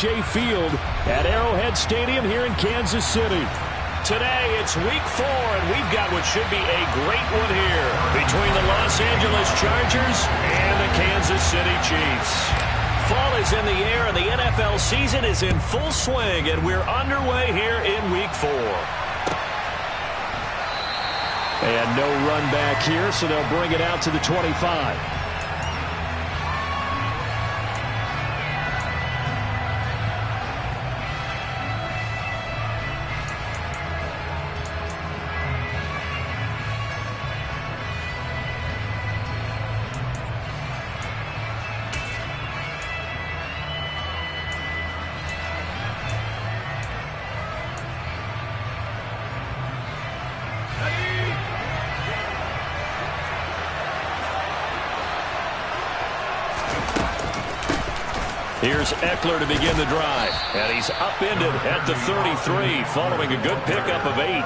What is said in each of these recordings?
AT&T Field at Arrowhead Stadium here in Kansas City. Today, it's week 4, and we've got what should be a great one here between the Los Angeles Chargers and the Kansas City Chiefs. Fall is in the air, and the NFL season is in full swing, and we're underway here in week 4. And no run back here, so they'll bring it out to the 25. Here's Eckler to begin the drive, and he's upended at the 33 following a good pickup of 8.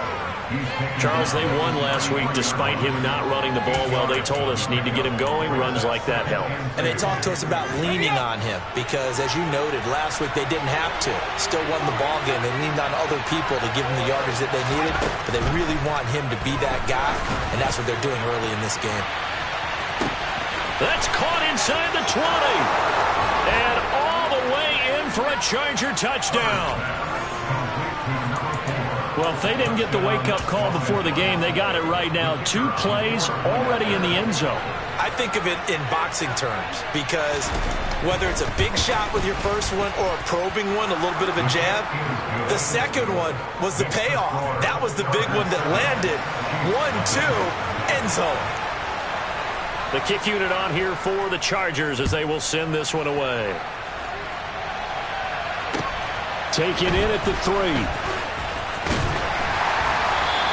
Charles, they won last week despite him not running the ball well. They told us need to get him going. Runs like that help. And they talked to us about leaning on him because, as you noted, last week they didn't have to. Still won the ball game. They leaned on other people to give them the yardage that they needed, but they really want him to be that guy, and that's what they're doing early in this game. That's caught inside the 20. And all the way in for a Charger touchdown. Well, if they didn't get the wake-up call before the game, they got it right now. 2 plays already in the end zone. I think of it in boxing terms because whether it's a big shot with your first one or a probing one, a little bit of a jab, the second one was the payoff. That was the big one that landed. 1-2, end zone. The kick unit on here for the Chargers as they will send this one away. Taken in at the 3.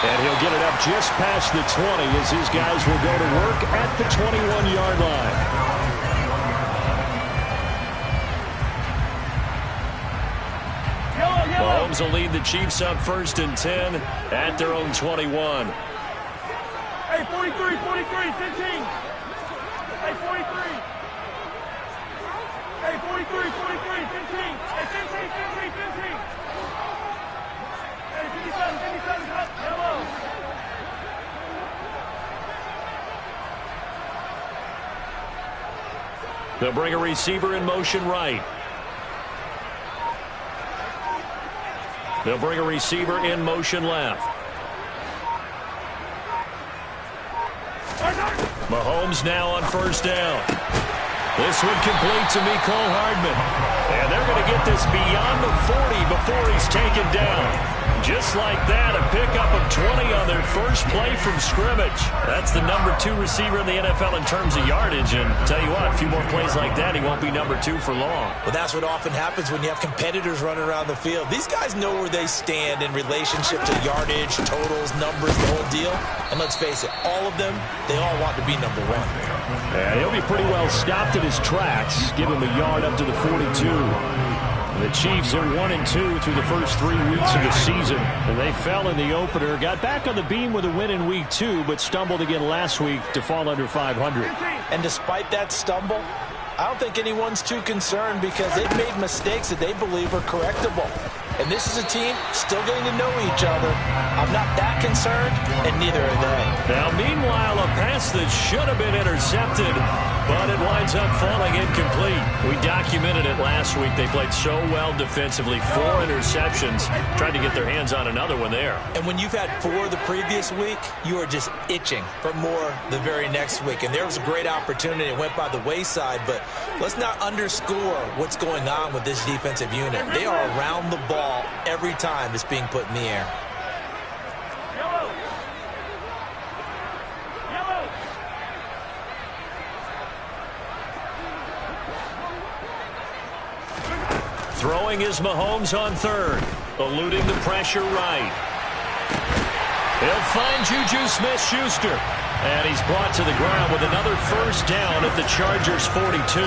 And he'll get it up just past the 20 as his guys will go to work at the 21-yard line. Mahomes will lead the Chiefs up 1st and 10 at their own 21. Hey, 43, 43, 15. Hey, 43. Hey, 43, 43, 15. Hey, 15, 15, 15. Hey, 57, 57, up, yellow. They'll bring a receiver in motion right. They'll bring a receiver in motion left. Mahomes now on 1st down. This one complete to Mecole Hardman. And they're going to get this beyond the 40 before he's taken down. Just like that, a pickup of 20 on their first play from scrimmage. That's the number 2 receiver in the NFL in terms of yardage. And tell you what, a few more plays like that, he won't be number 2 for long. Well, that's what often happens when you have competitors running around the field. These guys know where they stand in relationship to yardage, totals, numbers, the whole deal. And let's face it, all of them, they all want to be number 1. And he'll be pretty well stopped in his tracks. Give him a yard up to the 42. The Chiefs are 1-2 through the first 3 weeks of the season. And they fell in the opener, got back on the beam with a win in week 2, but stumbled again last week to fall under 500. And despite that stumble, I don't think anyone's too concerned because they've made mistakes that they believe are correctable. And this is a team still getting to know each other. I'm not that concerned, and neither are they. Now, meanwhile, a pass that should have been intercepted, but it winds up falling incomplete. We documented it last week. They played so well defensively. 4 interceptions. Tried to get their hands on another one there. And when you've had 4 the previous week, you are just itching for more the very next week. And there was a great opportunity. It went by the wayside, but let's not underscore what's going on with this defensive unit. They are around the ball every time it's being put in the air. Yellow. Yellow. Throwing is Mahomes on 3rd. Eluding the pressure right. He'll find Juju Smith-Schuster. And he's brought to the ground with another 1st down at the Chargers' 42.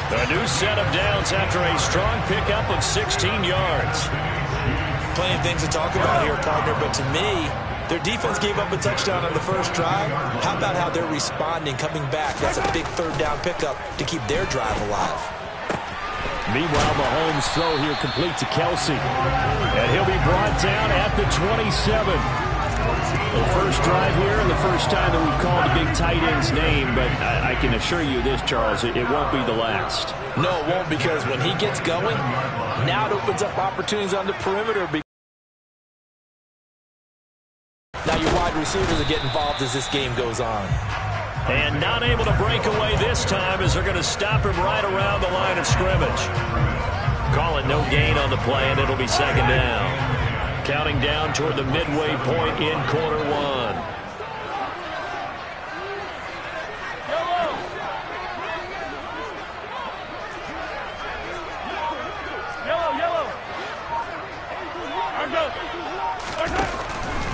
A new set of downs after a strong pickup of 16 yards. Plenty of things to talk about here, partner, but to me, their defense gave up a touchdown on the first drive. How about how they're responding, coming back? That's a big 3rd down pickup to keep their drive alive. Meanwhile, Mahomes' throw here complete to Kelsey. And he'll be brought down at the 27. The first drive here and the first time that we've called the big tight end's name, but I can assure you this, Charles, it won't be the last. No, it won't, because when he gets going, now it opens up opportunities on the perimeter. Now your wide receivers are getting involved as this game goes on. And not able to break away this time as they're going to stop him right around the line of scrimmage. Call it no gain on the play, and it'll be second down. Counting down toward the midway point in quarter one.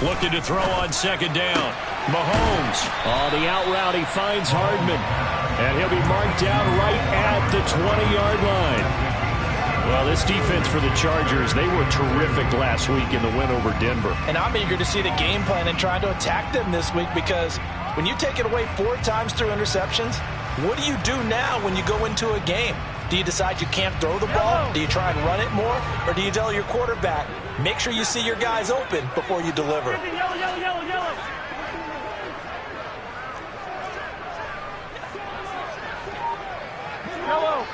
Looking to throw on second down. Mahomes. On the out route, he finds Hardman. And he'll be marked down right at the 20-yard line. Well, this defense for the Chargers, they were terrific last week in the win over Denver. And I'm eager to see the game plan and try to attack them this week, because when you take it away 4 times through interceptions, what do you do now when you go into a game? Do you decide you can't throw the ball? Do you try and run it more? Or do you tell your quarterback, make sure you see your guys open before you deliver? Yellow, yellow, yellow, yellow. Yellow.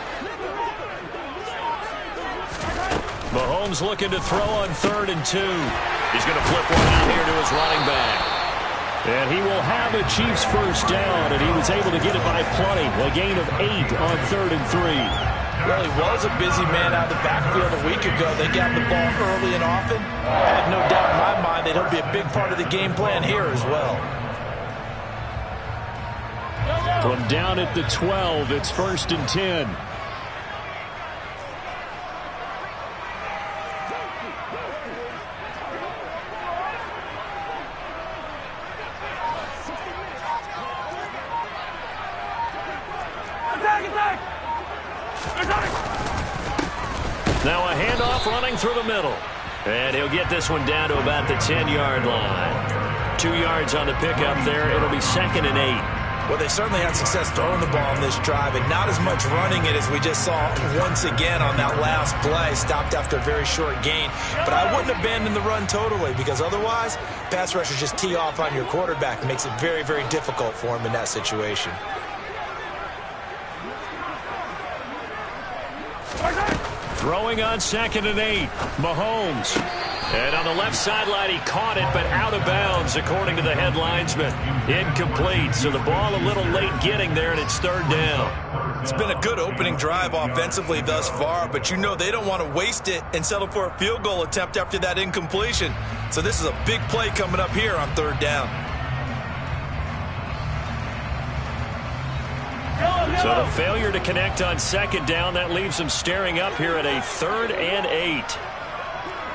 Mahomes looking to throw on 3rd and 2. He's going to flip one out here to his running back. And he will have a Chiefs first down, and he was able to get it by plenty. A gain of 8 on 3rd and 3. Well, he was a busy man out of the backfield a week ago. They got the ball early and often. I have no doubt in my mind that he'll be a big part of the game plan here as well. From down at the 12, it's 1st and 10. Now a handoff running through the middle. And he'll get this one down to about the 10-yard line. 2 yards on the pickup there. It'll be 2nd and 8. Well, they certainly had success throwing the ball on this drive, and not as much running it as we just saw once again on that last play. Stopped after a very short gain. But I wouldn't abandon the run totally, because otherwise, pass rushers just tee off on your quarterback. It makes it very, very difficult for him in that situation. Throwing on 2nd and 8. Mahomes. And on the left sideline, he caught it, but out of bounds, according to the head linesman. Incomplete, so the ball a little late getting there, and it's 3rd down. It's been a good opening drive offensively thus far, but you know they don't want to waste it and settle for a field goal attempt after that incompletion. So this is a big play coming up here on 3rd down. So the failure to connect on 2nd down, that leaves them staring up here at a 3rd and 8.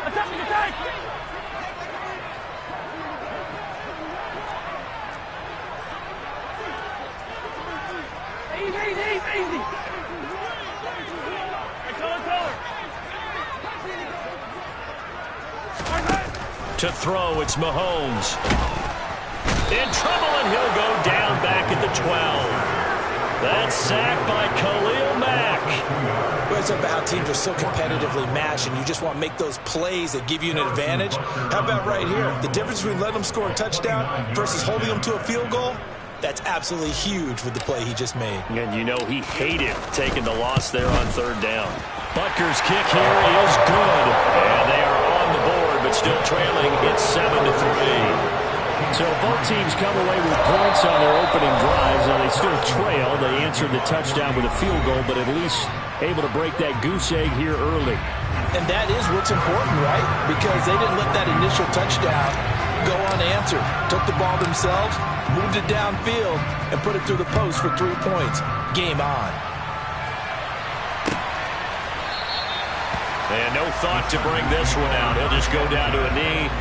Attack, attack. Easy, easy, easy. To throw, it's Mahomes. In trouble, and he'll go down back at the 12. That's sacked by Khalil Mack. Well, it's about how teams are so competitively matched, and you just want to make those plays that give you an advantage. How about right here? The difference between letting them score a touchdown versus holding them to a field goal, that's absolutely huge with the play he just made. And you know he hated taking the loss there on 3rd down. Butker's kick here is good. And they are on the board, but still trailing. It's 7-3. So both teams come away with points on their opening drives. Now they still trail. They answered the touchdown with a field goal, but at least able to break that goose egg here early. And that is what's important, right? Because they didn't let that initial touchdown go unanswered. Took the ball themselves, moved it downfield, and put it through the post for 3 points. Game on. And no thought to bring this one out. He'll just go down to a knee.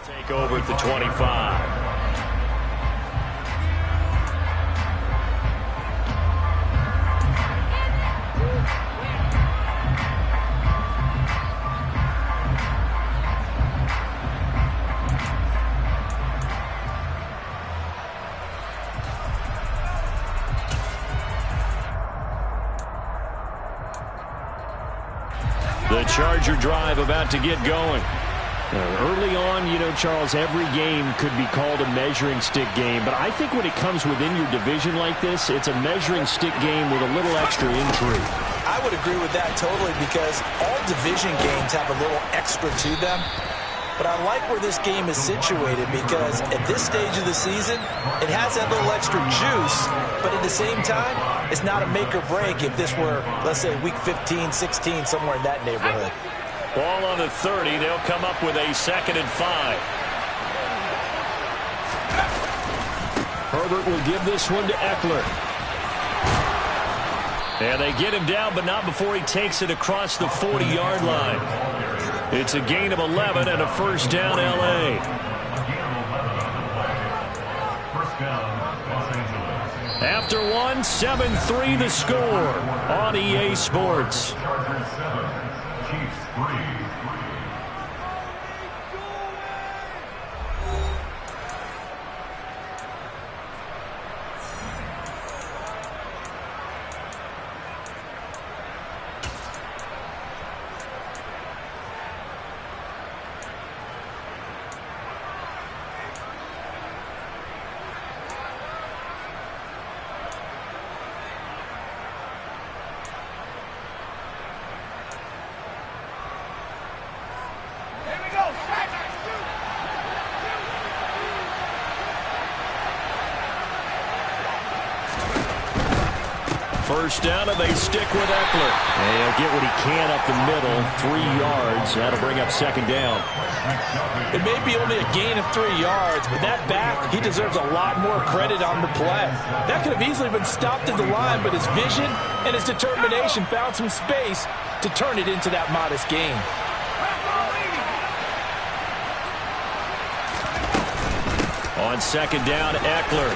Take over at the 25. The Charger drive about to get going. Early on, you know, Charles, every game could be called a measuring stick game. But I think when it comes within your division like this, it's a measuring stick game with a little extra intrigue. I would agree with that totally because all division games have a little extra to them. But I like where this game is situated because at this stage of the season, it has that little extra juice, but at the same time, it's not a make or break if this were, let's say, week 15, 16, somewhere in that neighborhood. Ball on the 30. They'll come up with a 2nd and 5. Herbert will give this one to Eckler. And they get him down, but not before he takes it across the 40-yard line. It's a gain of 11 and a first down, L.A. After one, 7-3 the score on EA Sports. Chargers 7, Chiefs 3. First down, and they stick with Eckler. And he'll get what he can up the middle, 3 yards. That'll bring up 2nd down. It may be only a gain of 3 yards, but that back, he deserves a lot more credit on the play. That could have easily been stopped at the line, but his vision and his determination found some space to turn it into that modest gain. On 2nd down, Eckler.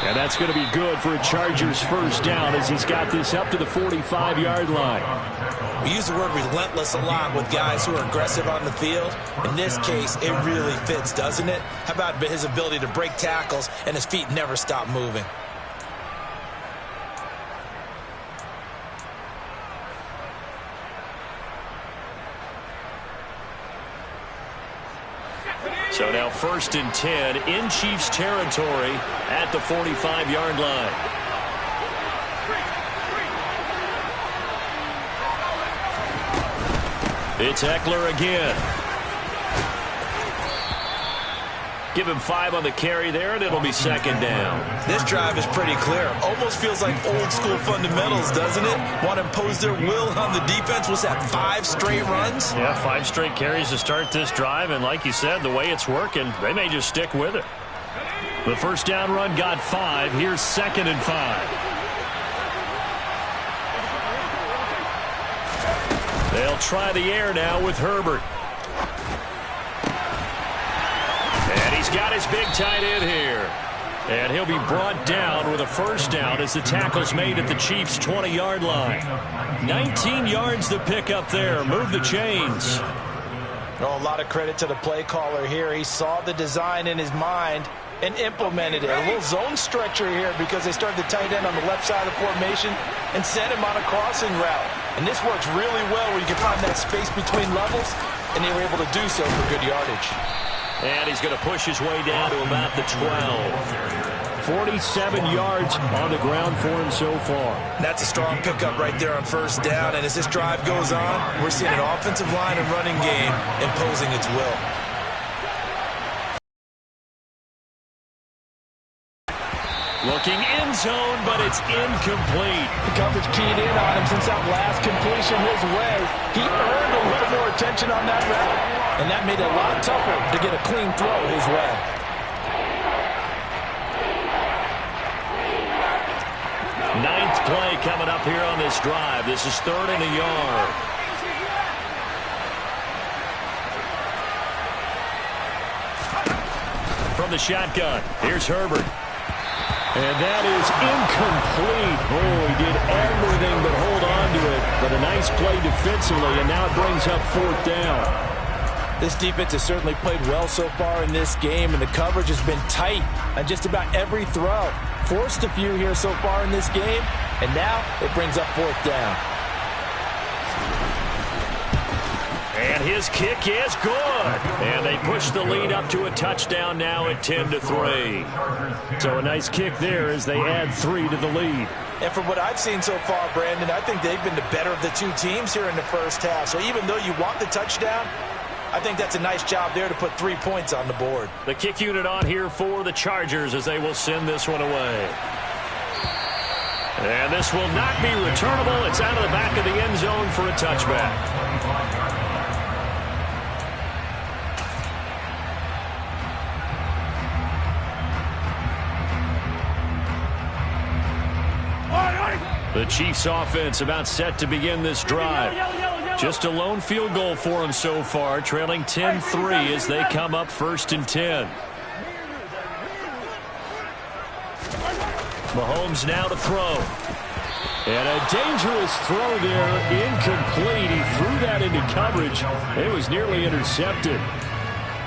And that's going to be good for a Chargers first down as he's got this up to the 45-yard line. We use the word relentless a lot with guys who are aggressive on the field. In this case, it really fits, doesn't it? How about his ability to break tackles and his feet never stop moving? So now 1st and 10 in Chiefs territory at the 45-yard line. It's Eckler again. Give him 5 on the carry there, and it'll be 2nd down. This drive is pretty clear. Almost feels like old school fundamentals, doesn't it? Want to impose their will on the defense. What's that, 5 straight runs? Yeah, 5 straight carries to start this drive, and like you said, the way it's working, they may just stick with it. The first down run got 5. Here's 2nd and 5. They'll try the air now with Herbert. And he's got his big tight end here. And he'll be brought down with a first down as the tackle's made at the Chiefs' 20-yard line. 19 yards to pick up there. Move the chains. Oh, a lot of credit to the play caller here. He saw the design in his mind and implemented it. A little zone stretcher here because they started the tight end on the left side of the formation and sent him on a crossing route. And this works really well where you can find that space between levels, and they were able to do so for good yardage. And he's going to push his way down to about the 12. 47 yards on the ground for him so far. That's a strong pickup right there on first down. And as this drive goes on, we're seeing an offensive line and running game imposing its will. Looking end zone, but it's incomplete. The coverage keyed in on him since that last completion his way. He earned a little more attention on that route, and that made it a lot tougher to get a clean throw his way. Ninth play coming up here on this drive. This is 3rd and a yard. from the shotgun. Here's Herbert. And that is incomplete. Oh, he did everything but hold on to it. But a nice play defensively, and now it brings up 4th down. This defense has certainly played well so far in this game, and the coverage has been tight on just about every throw. Forced a few here so far in this game, and now it brings up 4th down. And his kick is good. And they push the lead up to a touchdown now at 10-3. So a nice kick there as they add 3 to the lead. And from what I've seen so far, Brandon, I think they've been the better of the two teams here in the first half. So even though you want the touchdown, I think that's a nice job there to put 3 points on the board. The kick unit on here for the Chargers as they will send this one away. And this will not be returnable. It's out of the back of the end zone for a touchback. The Chiefs offense about set to begin this drive. Just a lone field goal for them so far, trailing 10-3 as they come up 1st and 10. Mahomes now to throw. And a dangerous throw there, incomplete. He threw that into coverage. It was nearly intercepted.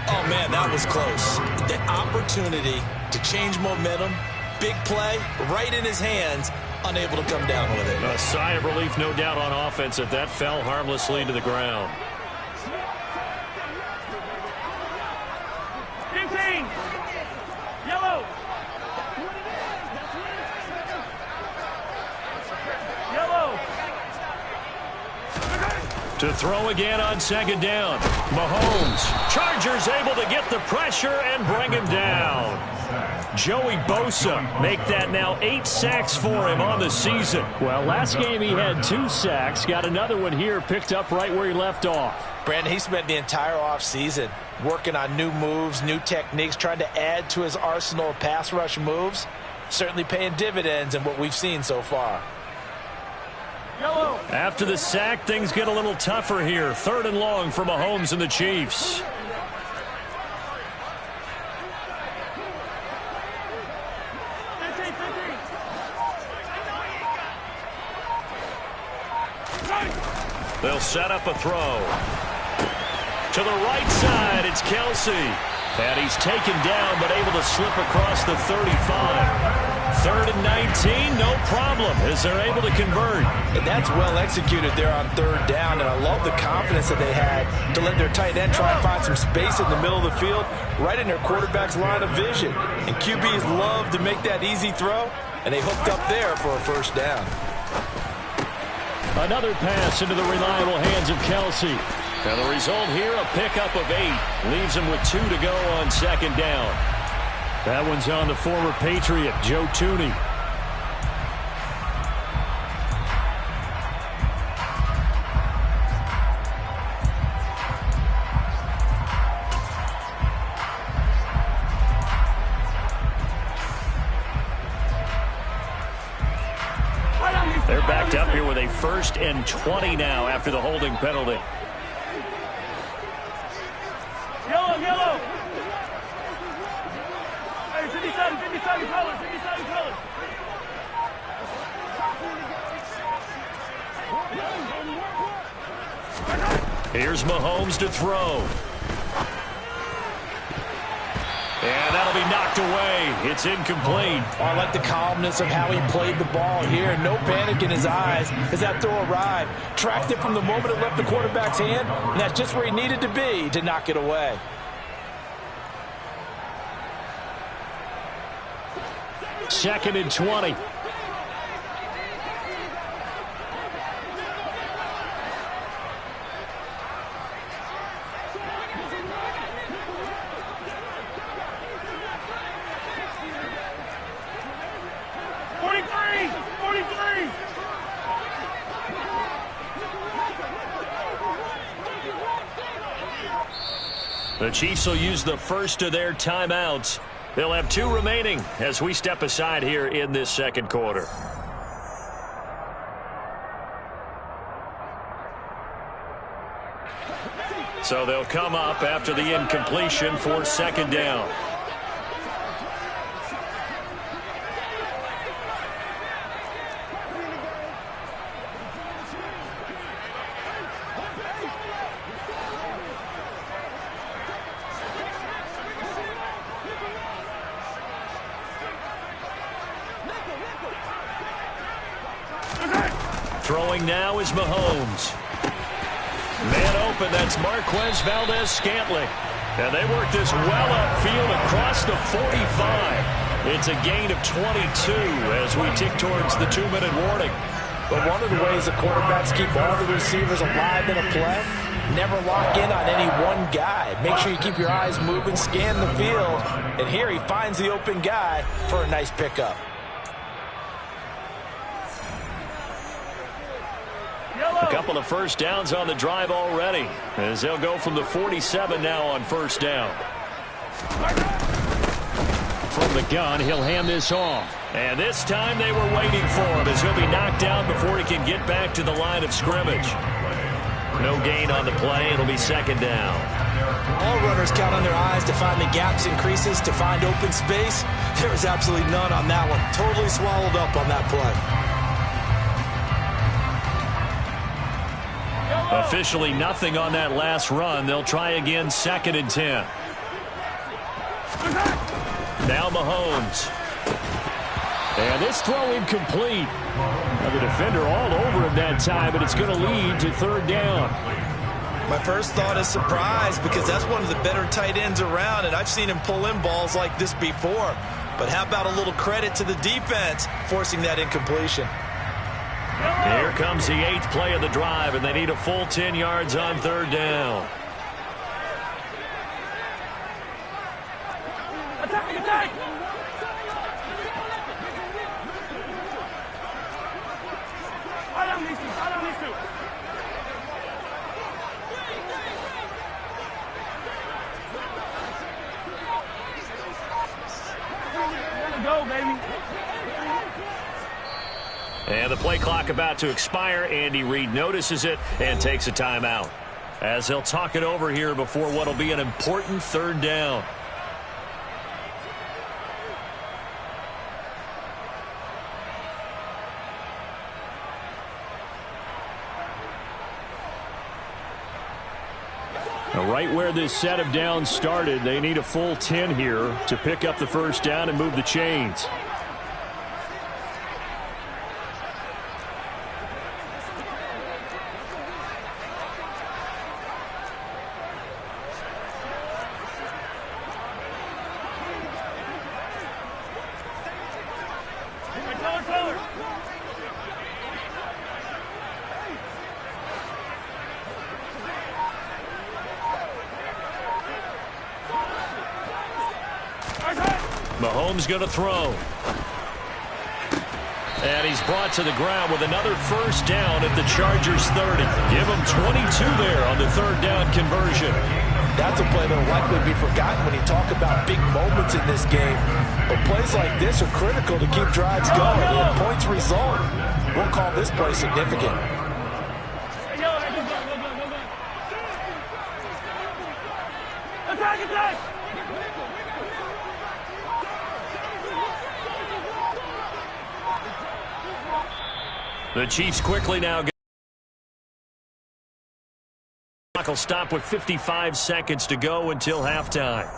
Oh, man, that was close. The opportunity to change momentum, big play, right in his hands, unable to come down with it. A sigh of relief, no doubt, on offense if that fell harmlessly to the ground. 15. Yellow. Yellow. To throw again on 2nd down. Mahomes. Chargers able to get the pressure and bring him down. Joey Bosa make that now 8 sacks for him on the season. Well, last game he had 2 sacks. Got another one here, picked up right where he left off. Brandon, he spent the entire offseason working on new moves, new techniques, trying to add to his arsenal of pass rush moves. Certainly paying dividends in what we've seen so far. Yellow. After the sack, things get a little tougher here. 3rd and long for Mahomes and the Chiefs. They'll set up a throw. To the right side, it's Kelsey. And he's taken down, but able to slip across the 35. 3rd and 19, no problem, as they're able to convert. And that's well executed there on 3rd down, and I love the confidence that they had to let their tight end try and find some space in the middle of the field, right in their quarterback's line of vision. And QBs love to make that easy throw, and they hooked up there for a 1st down. Another pass into the reliable hands of Kelsey. And the result here, a pickup of 8. Leaves him with 2 to go on 2nd down. That one's on the former Patriot, Joe Tooney. They're backed up here with a 1st and 20 now after the holding penalty. Yellow, yellow. Hey, 57 colors, 57 colors. Here's Mahomes to throw. And that'll be knocked away. It's incomplete. Oh, I like the calmness of how he played the ball here. No panic in his eyes as that throw arrived. Tracked it from the moment it left the quarterback's hand, and that's just where he needed to be to knock it away. Second and 20. The Chiefs will use the first of their timeouts. They'll have 2 remaining as we step aside here in this 2nd quarter. So they'll come up after the incompletion for 2nd down. Throwing now is Mahomes. Man open, that's Marquez Valdez-Scantling. And they work this well upfield across the 45. It's a gain of 22 as we tick towards the 2-minute warning. But one of the ways the quarterbacks keep all the receivers alive in a play, never lock in on any one guy. Make sure you keep your eyes moving, scan the field. And here he finds the open guy for a nice pickup. A couple of first downs on the drive already, as they'll go from the 47 now on first down. From the gun, he'll hand this off. And this time they were waiting for him, as he'll be knocked down before he can get back to the line of scrimmage. No gain on the play. It'll be second down. All runners count on their eyes to find the gaps and creases, to find open space. There was absolutely none on that one. Totally swallowed up on that play. Officially nothing on that last run. They'll try again, 2nd and 10. Now Mahomes. And this throw incomplete. Now the defender all over him that time, but it's going to lead to 3rd down. My first thought is surprise, because that's one of the better tight ends around, and I've seen him pull in balls like this before. But how about a little credit to the defense forcing that incompletion? Here comes the 8th play of the drive, and they need a full 10 yards on 3rd down. Attack, attack! I don't need to. Gotta go, baby. And the play clock about to expire. Andy Reid notices it and takes a timeout, as they'll talk it over here before what will be an important 3rd down. Now, right where this set of downs started, they need a full 10 here to pick up the first down and move the chains. Mahomes going to throw. And he's brought to the ground with another first down at the Chargers 30. Give him 22 there on the 3rd down conversion. That's a play that will likely be forgotten when you talk about big moments in this game. But plays like this are critical to keep drives going. And points result. We'll call this play significant. Attack, attack! The Chiefs quickly now go. Clock will stop with 55 seconds to go until halftime.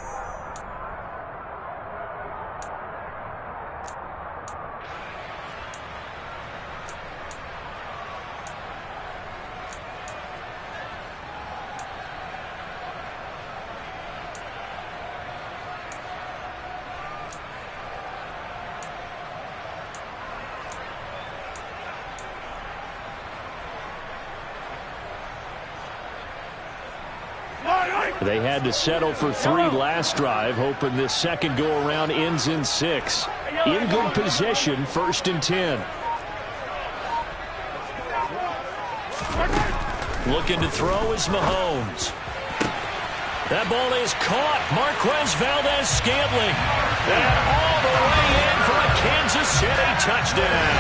They had to settle for 3 last drive, hoping this second go-around ends in 6. In good position, 1st and 10. Looking to throw is Mahomes. That ball is caught. Marquez Valdez-Scantling. And all the way in for a Kansas City touchdown.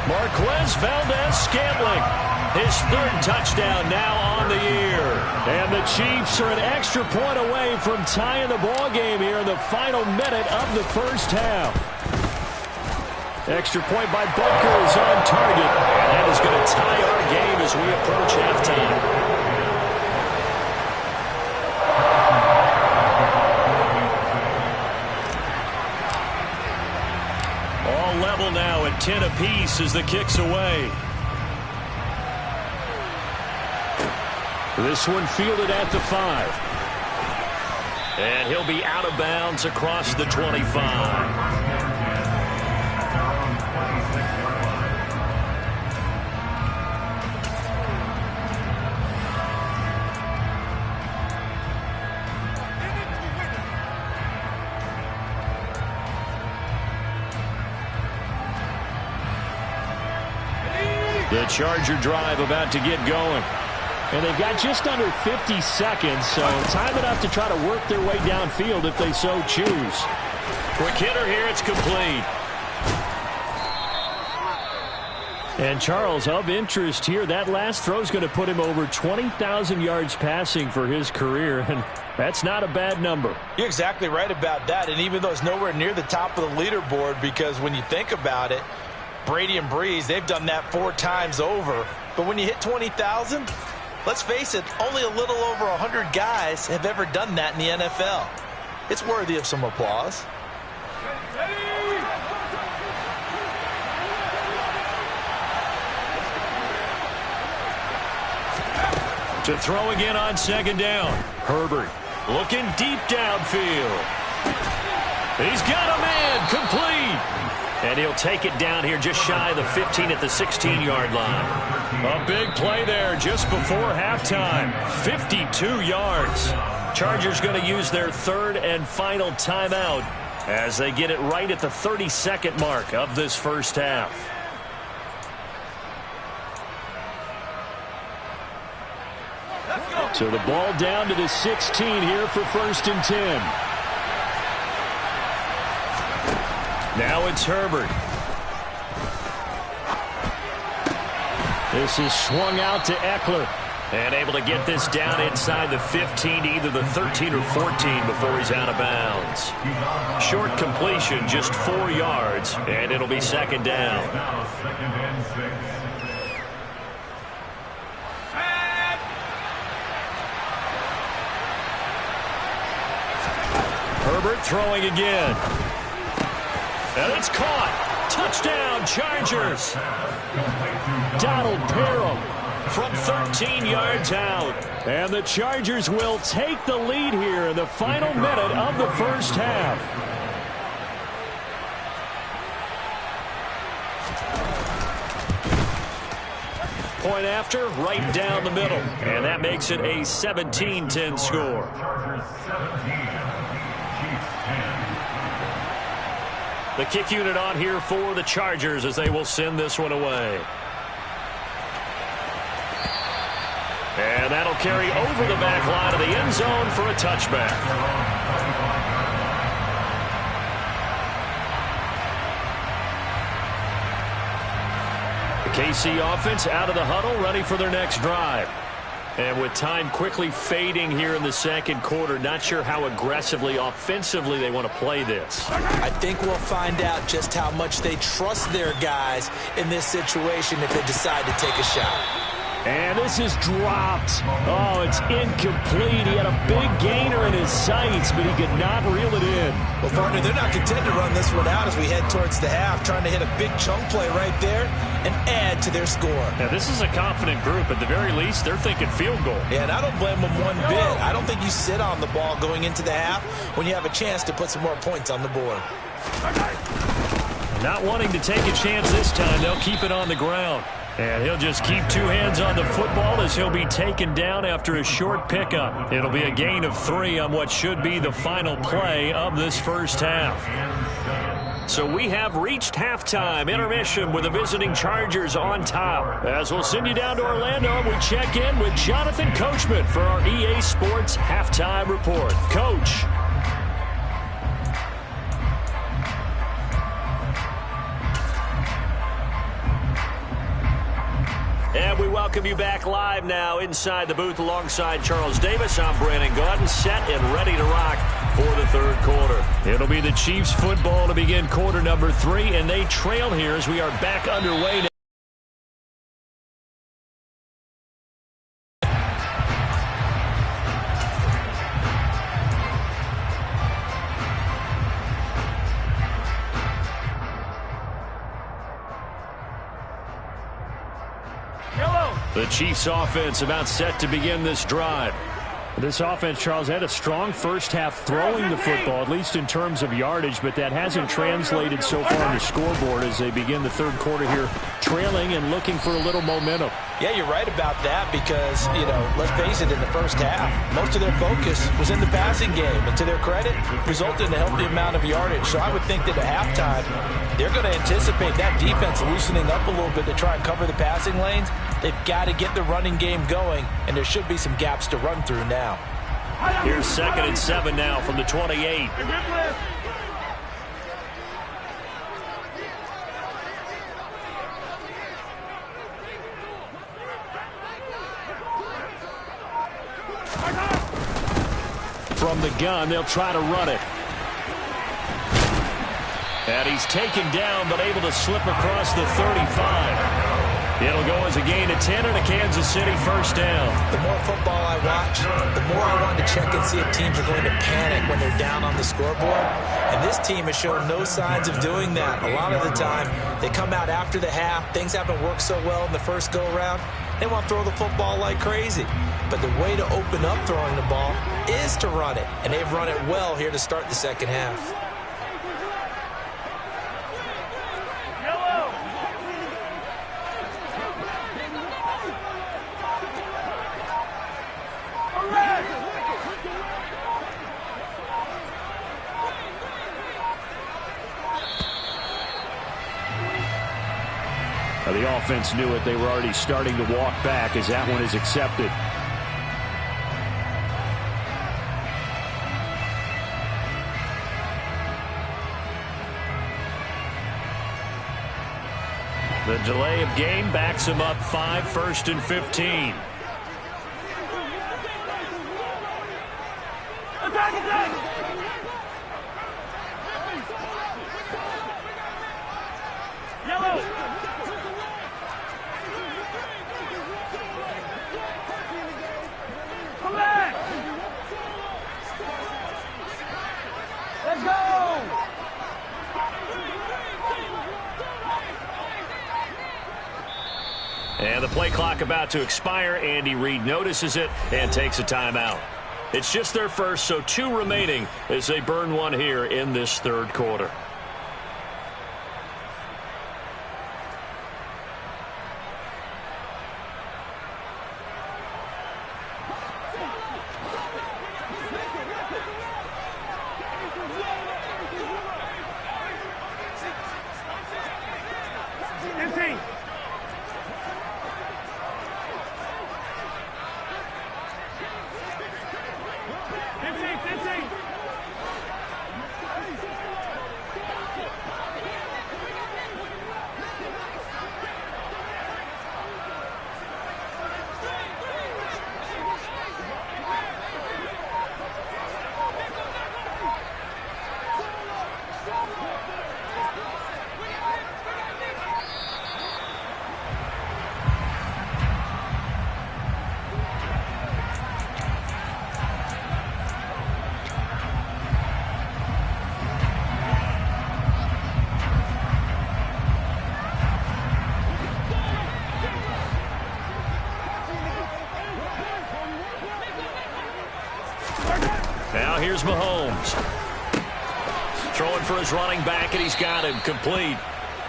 Marquez Valdez-Scantling. His 3rd touchdown now on the year. And the Chiefs are an extra point away from tying the ball game here in the final minute of the first half. Extra point by Butker is on target. And that is going to tie our game as we approach halftime. All level now at 10 apiece as the kick's away. This one fielded at the 5. And he'll be out of bounds across the 25. The Charger drive about to get going. And they've got just under 50 seconds, so time enough to try to work their way downfield if they so choose. Quick hitter here, it's complete. And Charles, of interest here, that last throw is going to put him over 20,000 yards passing for his career, and that's not a bad number. You're exactly right about that, and even though it's nowhere near the top of the leaderboard, because when you think about it, Brady and Breeze, they've done that 4 times over. But when you hit 20,000, let's face it, only a little over 100 guys have ever done that in the NFL. It's worthy of some applause. To throw again on second down. Herbert looking deep downfield. He's got a man, complete. And he'll take it down here just shy of the 15 at the 16-yard line. A big play there just before halftime. 52 yards. Chargers going to use their 3rd and final timeout as they get it right at the 30-second mark of this first half. So the ball down to the 16 here for 1st and 10. Now it's Herbert. This is swung out to Eckler. And able to get this down inside the 15 to either the 13 or 14 before he's out of bounds. Short completion, just 4 yards, and it'll be second down. Herbert throwing again. And it's caught. Touchdown, Chargers. Donald Parham from 13 yards out. And the Chargers will take the lead here in the final minute of the first half. Point after, right down the middle. And that makes it a 17-10 score. Chargers 17, Chiefs 10. The kick unit on here for the Chargers as they will send this one away. And that'll carry over the back line of the end zone for a touchback. The KC offense out of the huddle, ready for their next drive. And with time quickly fading here in the second quarter, not sure how aggressively, offensively they want to play this. I think we'll find out just how much they trust their guys in this situation if they decide to take a shot. And this is dropped. Oh, it's incomplete. He had a big gainer in his sights, but he could not reel it in. Well, partner, they're not content to run this one out as we head towards the half, trying to hit a big chunk play right there and add to their score. Now, this is a confident group. At the very least, they're thinking field goal. Yeah, and I don't blame them one bit. I don't think you sit on the ball going into the half when you have a chance to put some more points on the board. Not wanting to take a chance this time, they'll keep it on the ground. And he'll just keep 2 hands on the football as he'll be taken down after a short pickup. It'll be a gain of 3 on what should be the final play of this first half. So we have reached halftime intermission with the visiting Chargers on top. As we'll send you down to Orlando, we check in with Jonathan Coachman for our EA Sports Halftime Report. Coach. And we welcome you back live now inside the booth alongside Charles Davis. I'm Brandon Gaudin, set and ready to rock for the third quarter. It'll be the Chiefs football to begin quarter number 3, and they trail here as we are back underway now. Yellow. The Chiefs offense about set to begin this drive. This offense, Charles, had a strong first half throwing the football, at least in terms of yardage, but that hasn't translated so far on the scoreboard as they begin the third quarter here, trailing and looking for a little momentum. Yeah, you're right about that because, let's face it, in the first half, most of their focus was in the passing game. And to their credit, resulted in a healthy amount of yardage. So I would think that at halftime, they're going to anticipate that defense loosening up a little bit to try and cover the passing lanes. They've got to get the running game going, and there should be some gaps to run through now. Here's 2nd and 7 now from the 28. From the gun, they'll try to run it. And he's taken down, but able to slip across the 35. It'll go as a gain of 10 and a Kansas City first down. The more football I watch, the more I want to check and see if teams are going to panic when they're down on the scoreboard. And this team has shown no signs of doing that. A lot of the time, they come out after the half. Things haven't worked so well in the first go-around. They want to throw the football like crazy. But the way to open up throwing the ball is to run it. And they've run it well here to start the second half. The offense knew it. They were already starting to walk back as that one is accepted. The delay of game backs him up 5, 1st and 15. And the play clock about to expire. Andy Reid notices it and takes a timeout. It's just their first, so 2 remaining as they burn one here in this third quarter. Now here's Mahomes. Throwing for his running back, and he's got him complete.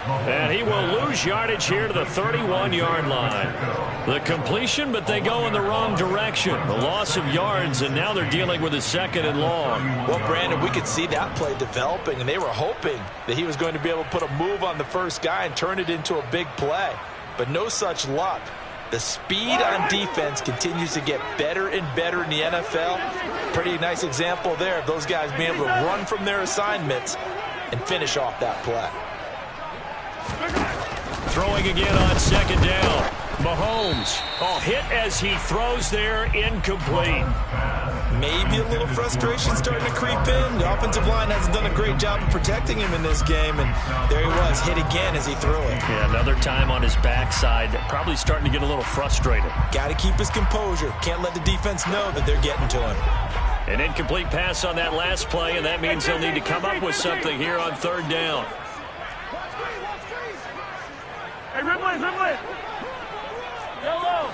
And he will lose yardage here to the 31-yard line. The completion, but they go in the wrong direction. The loss of yards, and now they're dealing with a 2nd and long. Well, Brandon, we could see that play developing, and they were hoping that he was going to be able to put a move on the first guy and turn it into a big play. But no such luck. The speed on defense continues to get better and better in the NFL. Pretty nice example there of those guys being able to run from their assignments and finish off that play. Throwing again on 2nd down. Mahomes. Hit as he throws there, incomplete. Maybe a little frustration starting to creep in. The offensive line hasn't done a great job of protecting him in this game, and there he was, hit again as he threw it. Yeah, another time on his backside, probably starting to get a little frustrated. Got to keep his composure. Can't let the defense know that they're getting to him. An incomplete pass on that last play, and that means they'll need to come up with something here on 3rd down. Hey, Ridley. Yellow.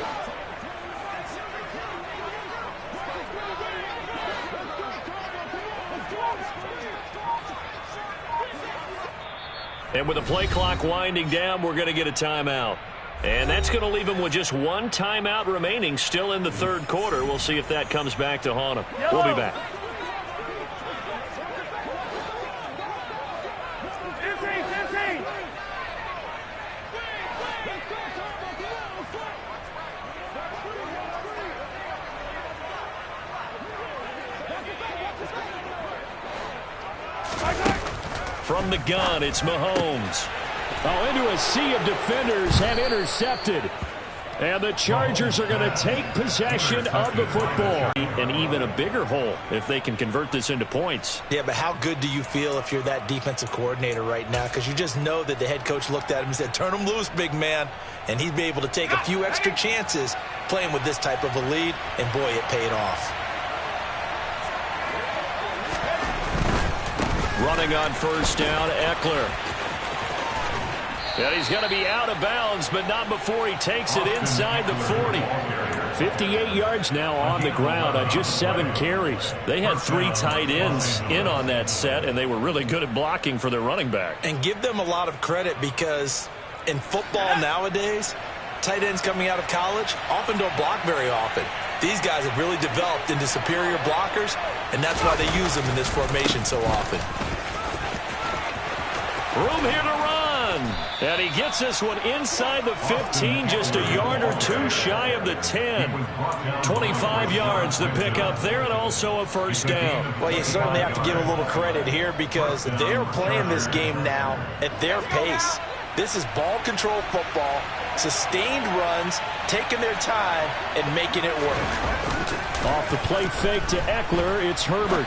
And with the play clock winding down, we're going to get a timeout. And that's going to leave them with just one timeout remaining still in the third quarter. We'll see if that comes back to haunt them. We'll be back. From the gun, it's Mahomes. Oh, into a sea of defenders and intercepted. And the Chargers are going to take possession of the football. And even a bigger hole if they can convert this into points. Yeah, but how good do you feel if you're that defensive coordinator right now? Because you just know that the head coach looked at him and said, turn him loose, big man. And he'd be able to take a few extra chances playing with this type of a lead. And, boy, it paid off. Running on first down, Eckler. And he's going to be out of bounds, but not before he takes it inside the 40. 58 yards now on the ground on just 7 carries. They had 3 tight ends in on that set, and they were really good at blocking for their running back. And give them a lot of credit because in football nowadays, tight ends coming out of college often don't block very often. These guys have really developed into superior blockers, and that's why they use them in this formation so often. Room here to run. And he gets this one inside the 15, just a yard or 2 shy of the 10. 25 yards the pick up there, and also a first down. Well, you certainly have to give a little credit here because they're playing this game now at their pace. This is ball control football, sustained runs, taking their time, and making it work. Off the play fake to Eckler, it's Herbert.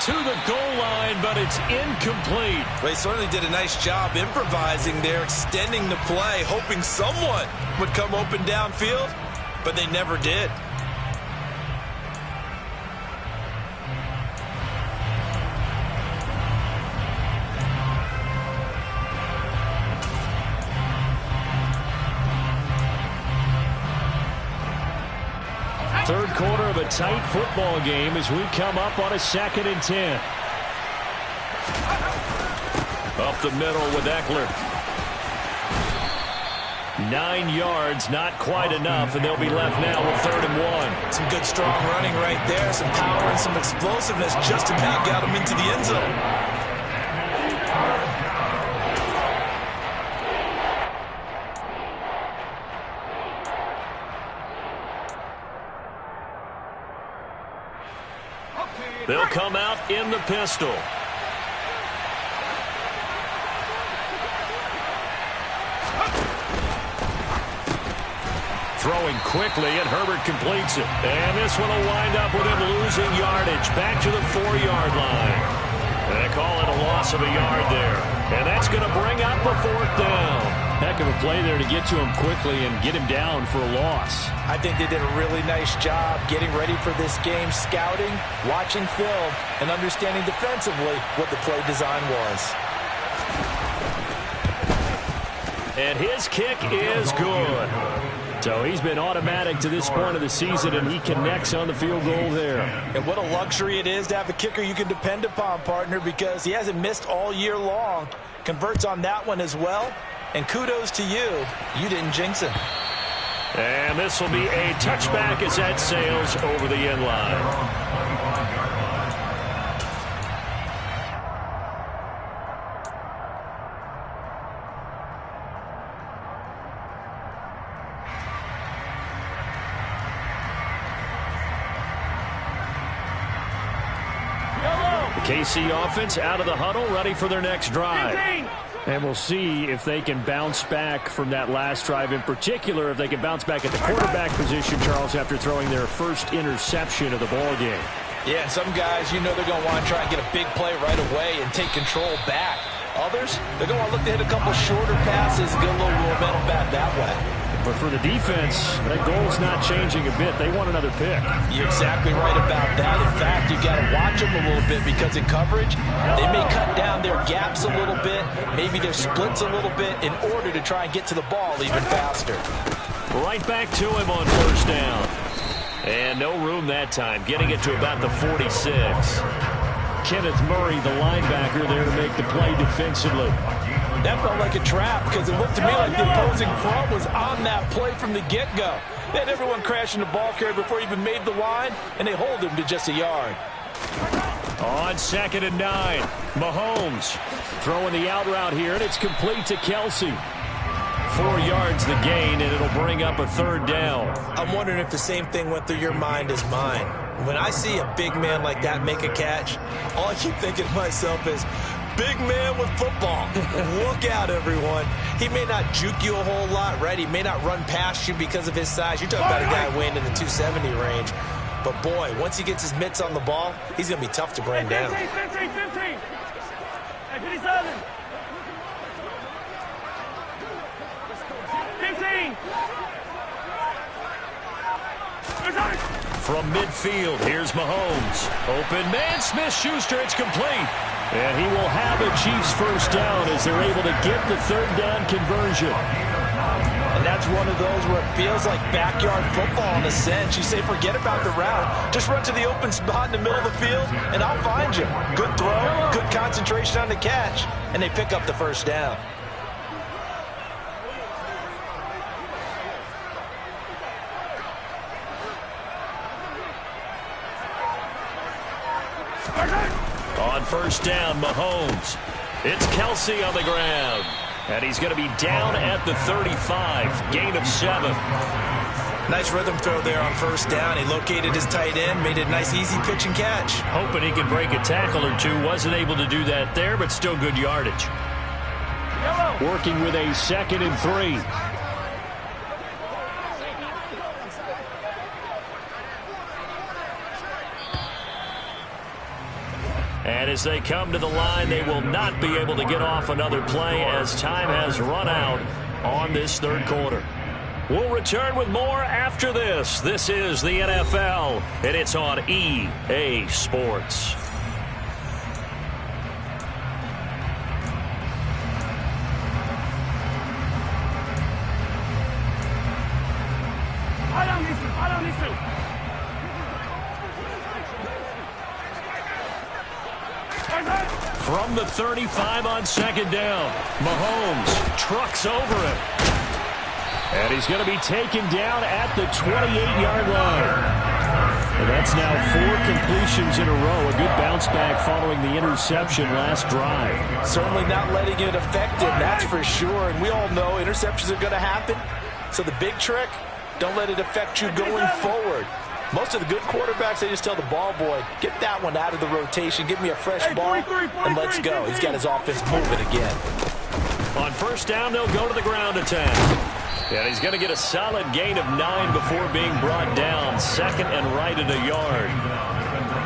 To the goal line, but it's incomplete. Well, he certainly did a nice job improvising there, extending the play, hoping someone would come open downfield, but they never did. Third quarter of a tight football game as we come up on a 2nd and 10. Up the middle with Eckler. 9 yards, not quite enough, and they'll be left now with 3rd and 1. Some good strong running right there, some power and some explosiveness just about got him into the end zone. They'll come out in the pistol. Throwing quickly, and Herbert completes it. And this one will wind up with him losing yardage back to the 4-yard line. And they call it a loss of a yard there. And that's going to bring up a 4th down. Heck of a play there to get to him quickly and get him down for a loss. I think they did a really nice job getting ready for this game, scouting, watching film, and understanding defensively what the play design was. And his kick is good. So he's been automatic to this point of the season, and he connects on the field goal there. And what a luxury it is to have a kicker you can depend upon, partner, because he hasn't missed all year long. Converts on that one as well. And kudos to you. You didn't jinx him. And this will be a touchback as that sails over the end line. KC offense out of the huddle, ready for their next drive. And we'll see if they can bounce back from that last drive, in particular if they can bounce back at the quarterback position, Charles, after throwing their first interception of the ball game. Yeah, some guys, you know they're going to want to try and get a big play right away and take control back. Others, they're going to look to hit a couple shorter passes and get a little momentum back that way. But for the defense, that goal's not changing a bit. They want another pick. You're exactly right about that. In fact, you've got to watch them a little bit because in coverage, they may cut down their gaps a little bit, maybe their splits a little bit in order to try and get to the ball even faster. Right back to him on first down. And no room that time, getting it to about the 46. Kenneth Murray, the linebacker, there to make the play defensively. That felt like a trap because it looked to me like the opposing front was on that play from the get-go. They had everyone crashing the ball carrier before he even made the line, and they hold him to just a yard. On 2nd and 9, Mahomes throwing the out route here, and it's complete to Kelsey. 4 yards the gain, and it'll bring up a 3rd down. I'm wondering if the same thing went through your mind as mine. When I see a big man like that make a catch, all I keep thinking to myself is, big man with football. Look out, everyone. He may not juke you a whole lot, right? He may not run past you because of his size. You're talking about a guy weighing in the 270 range. But, boy, once he gets his mitts on the ball, he's going to be tough to bring down. 15. 57. From midfield, here's Mahomes. Open man, Smith-Schuster, it's complete. And he will have a Chiefs first down as they're able to get the 3rd down conversion. And that's one of those where it feels like backyard football in a sense. You say, forget about the route. Just run to the open spot in the middle of the field, and I'll find you. Good throw, good concentration on the catch, and they pick up the first down. On 1st down, Mahomes. It's Kelsey on the ground. And he's going to be down at the 35. Gain of 7. Nice rhythm throw there on 1st down. He located his tight end, made it a nice, easy pitch and catch. Hoping he could break a tackle or two. Wasn't able to do that there, but still good yardage. Working with a 2nd and 3. And as they come to the line, they will not be able to get off another play as time has run out on this 3rd quarter. We'll return with more after this. This is the NFL, and it's on EA Sports. I don't need to. From the 35 on 2nd down, Mahomes trucks over him. And he's going to be taken down at the 28-yard line. And that's now 4 completions in a row. A good bounce back following the interception last drive. Certainly not letting it affect him, that's for sure. And we all know interceptions are going to happen. So the big trick, don't let it affect you going forward. Most of the good quarterbacks, they just tell the ball boy, get that one out of the rotation, give me a fresh ball, and let's go. He's got his offense moving again. On 1st down, they'll go to the ground attack. And he's going to get a solid gain of 9 before being brought down. 2nd and right at a yard.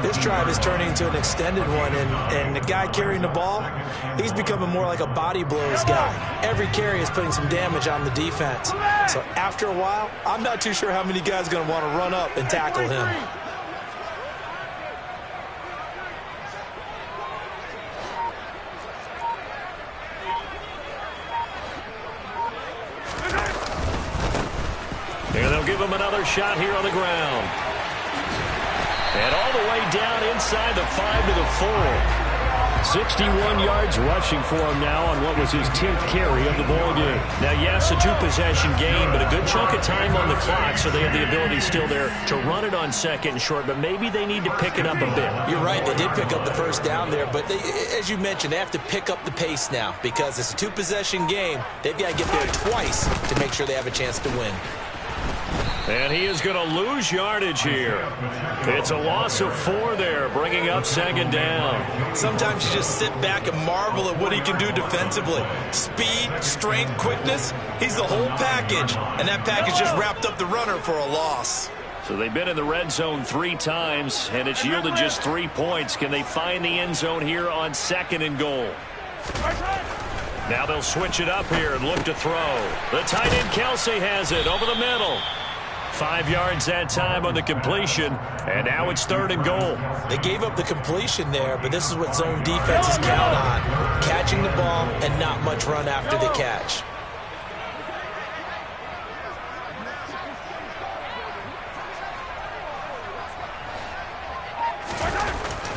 This drive is turning into an extended one, and the guy carrying the ball, he's becoming more like a body blows guy. Every carry is putting some damage on the defense. So after a while, I'm not too sure how many guys are going to want to run up and tackle him. And they'll give him another shot here on the ground. And all the way down inside the 5 to the 4. 61 yards rushing for him now on what was his 10th carry of the ball game. Now, yes, a 2-possession game, but a good chunk of time on the clock, so they have the ability still there to run it on 2nd and short, but maybe they need to pick it up a bit. You're right, they did pick up the first down there, but they, as you mentioned, they have to pick up the pace now because it's a 2-possession game. They've got to get there twice to make sure they have a chance to win. And he is going to lose yardage here. It's a loss of 4 there, bringing up 2nd down. Sometimes you just sit back and marvel at what he can do defensively. Speed, strength, quickness, he's the whole package. And that package just wrapped up the runner for a loss. So they've been in the red zone 3 times, and it's yielded just 3 points. Can they find the end zone here on 2nd and goal? Now they'll switch it up here and look to throw. The tight end Kelsey has it over the middle. 5 yards that time on the completion, and now it's 3rd and goal. They gave up the completion there, but this is what zone defenses count on. Catching the ball and not much run after the catch.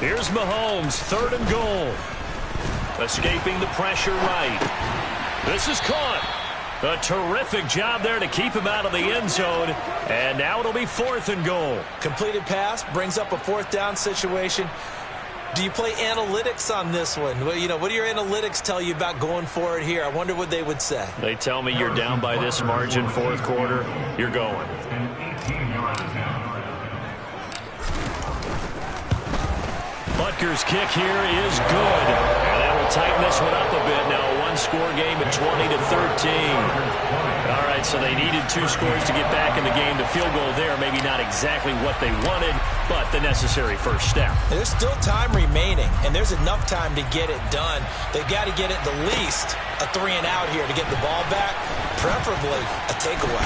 Here's Mahomes, 3rd and goal. Escaping the pressure right. This is caught. A terrific job there to keep him out of the end zone. And now it'll be 4th and goal. Completed pass brings up a 4th down situation. Do you play analytics on this one? Well, you know, what do your analytics tell you about going for it here? I wonder what they would say. They tell me you're down by this margin, 4th quarter. You're going. Butker's kick here is good. And that will tighten this one up a bit. Now a one-score game at 20-13. All right, so they needed 2 scores to get back in the game. The field goal there, maybe not exactly what they wanted, but the necessary first step. There's still time remaining, and there's enough time to get it done. They've got to get at the least a 3-and-out here to get the ball back, preferably a takeaway.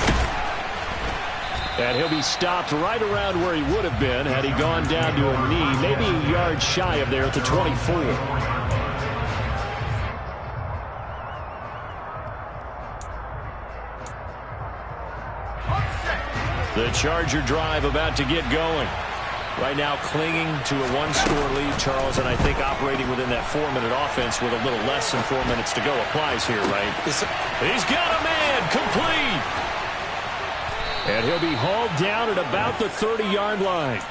And he'll be stopped right around where he would have been had he gone down to a knee, maybe a yard shy of there at the 24. The Charger drive about to get going. Right now clinging to a 1-score lead, Charles, and I think operating within that 4-minute offense with a little less than 4 minutes to go applies here, right? He's got a man, complete. And he'll be hauled down at about the 30-yard line.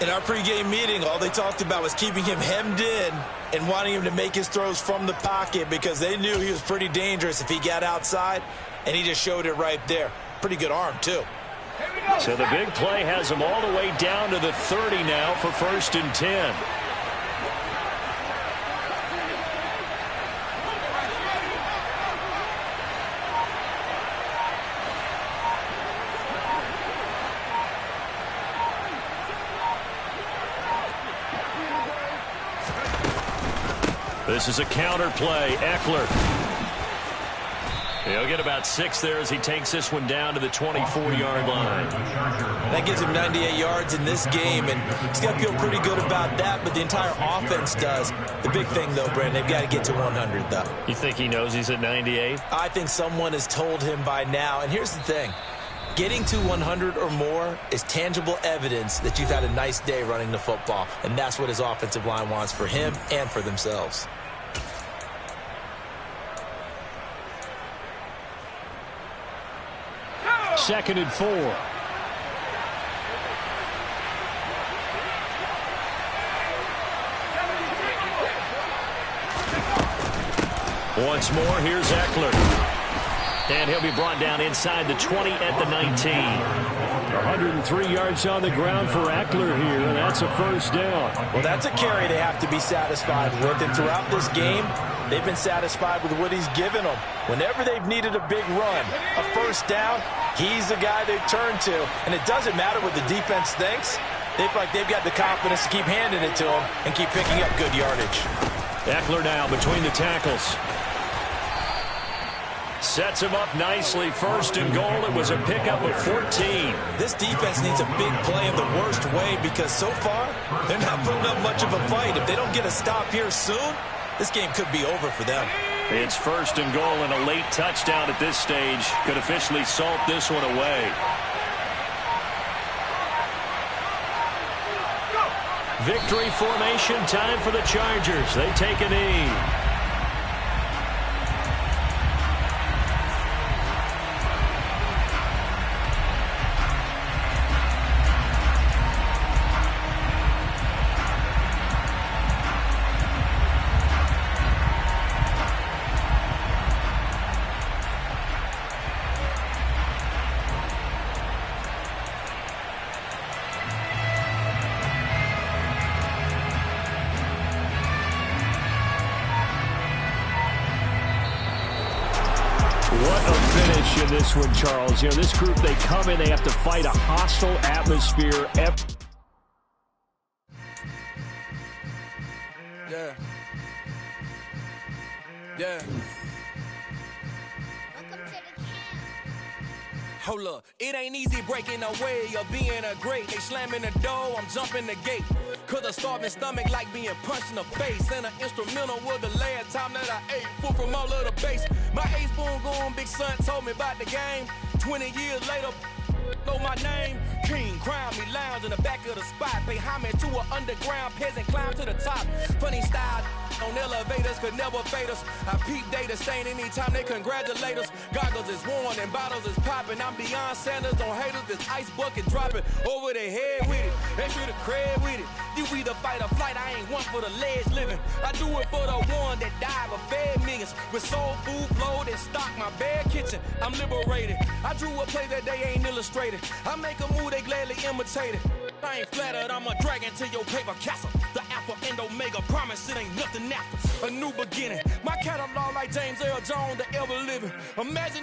In our pregame meeting, all they talked about was keeping him hemmed in and wanting him to make his throws from the pocket because they knew he was pretty dangerous if he got outside, and he just showed it right there. Pretty good arm, too. So the big play has him all the way down to the 30 now for 1st and 10. This is a counter play. Eckler. He'll get about 6 there as he takes this one down to the 24-yard line. That gives him 98 yards in this game, and he's got to feel pretty good about that, but the entire offense does. The big thing, though, Brandon, they've got to get to 100, though. You think he knows he's at 98? I think someone has told him by now, and here's the thing. Getting to 100 or more is tangible evidence that you've had a nice day running the football, and that's what his offensive line wants for him and for themselves. Second and 4. Once more, here's Eckler. And he'll be brought down inside the 20 at the 19. 103 yards on the ground for Eckler here, and that's a 1st down. Well, that's a carry they have to be satisfied with, and throughout this game, they've been satisfied with what he's given them. Whenever they've needed a big run, a 1st down, he's the guy they've turned to. And it doesn't matter what the defense thinks. They feel like they've got the confidence to keep handing it to him and keep picking up good yardage. Eckler now between the tackles. Sets him up nicely. 1st and goal. It was a pickup of 14. This defense needs a big play in the worst way because so far, they're not putting up much of a fight. If they don't get a stop here soon, this game could be over for them. It's 1st and goal, and a late touchdown at this stage could officially salt this one away. Victory formation time for the Chargers. They take a knee. What a finish in this one, Charles. You know, this group, they come in, they have to fight a hostile atmosphere. Yeah. Hold up, it ain't easy breaking away or being a great. They slamming the door, I'm jumping the gate. Cause a starving stomach like being punched in the face. And an instrumental was the last time that I ate food from all of the base. My A-spoon going, big son told me about the game. 20 years later, know my name? King, crown me, lounge in the back of the spot. Pay homage to an underground peasant, climb to the top. Funny style on elevators could never fade us. I peep data stain anytime they congratulate us. Goggles is worn and bottles is popping. I'm beyond Sanders on haters, this ice bucket dropping over their head with it. Extra the cred with it. You either fight or flight, I ain't one for the ledge living. I do it for the one that died but fed millions. With soul food flowed and stock my bare kitchen. I'm liberated. I drew a play that they ain't illustrated. I make a move, they gladly imitate it. I ain't flattered, I'm a dragon to your paper castle. The Alpha and Omega, promise it ain't nothing after. A new beginning. My catalog like James Earl Jones, the ever living. Imagine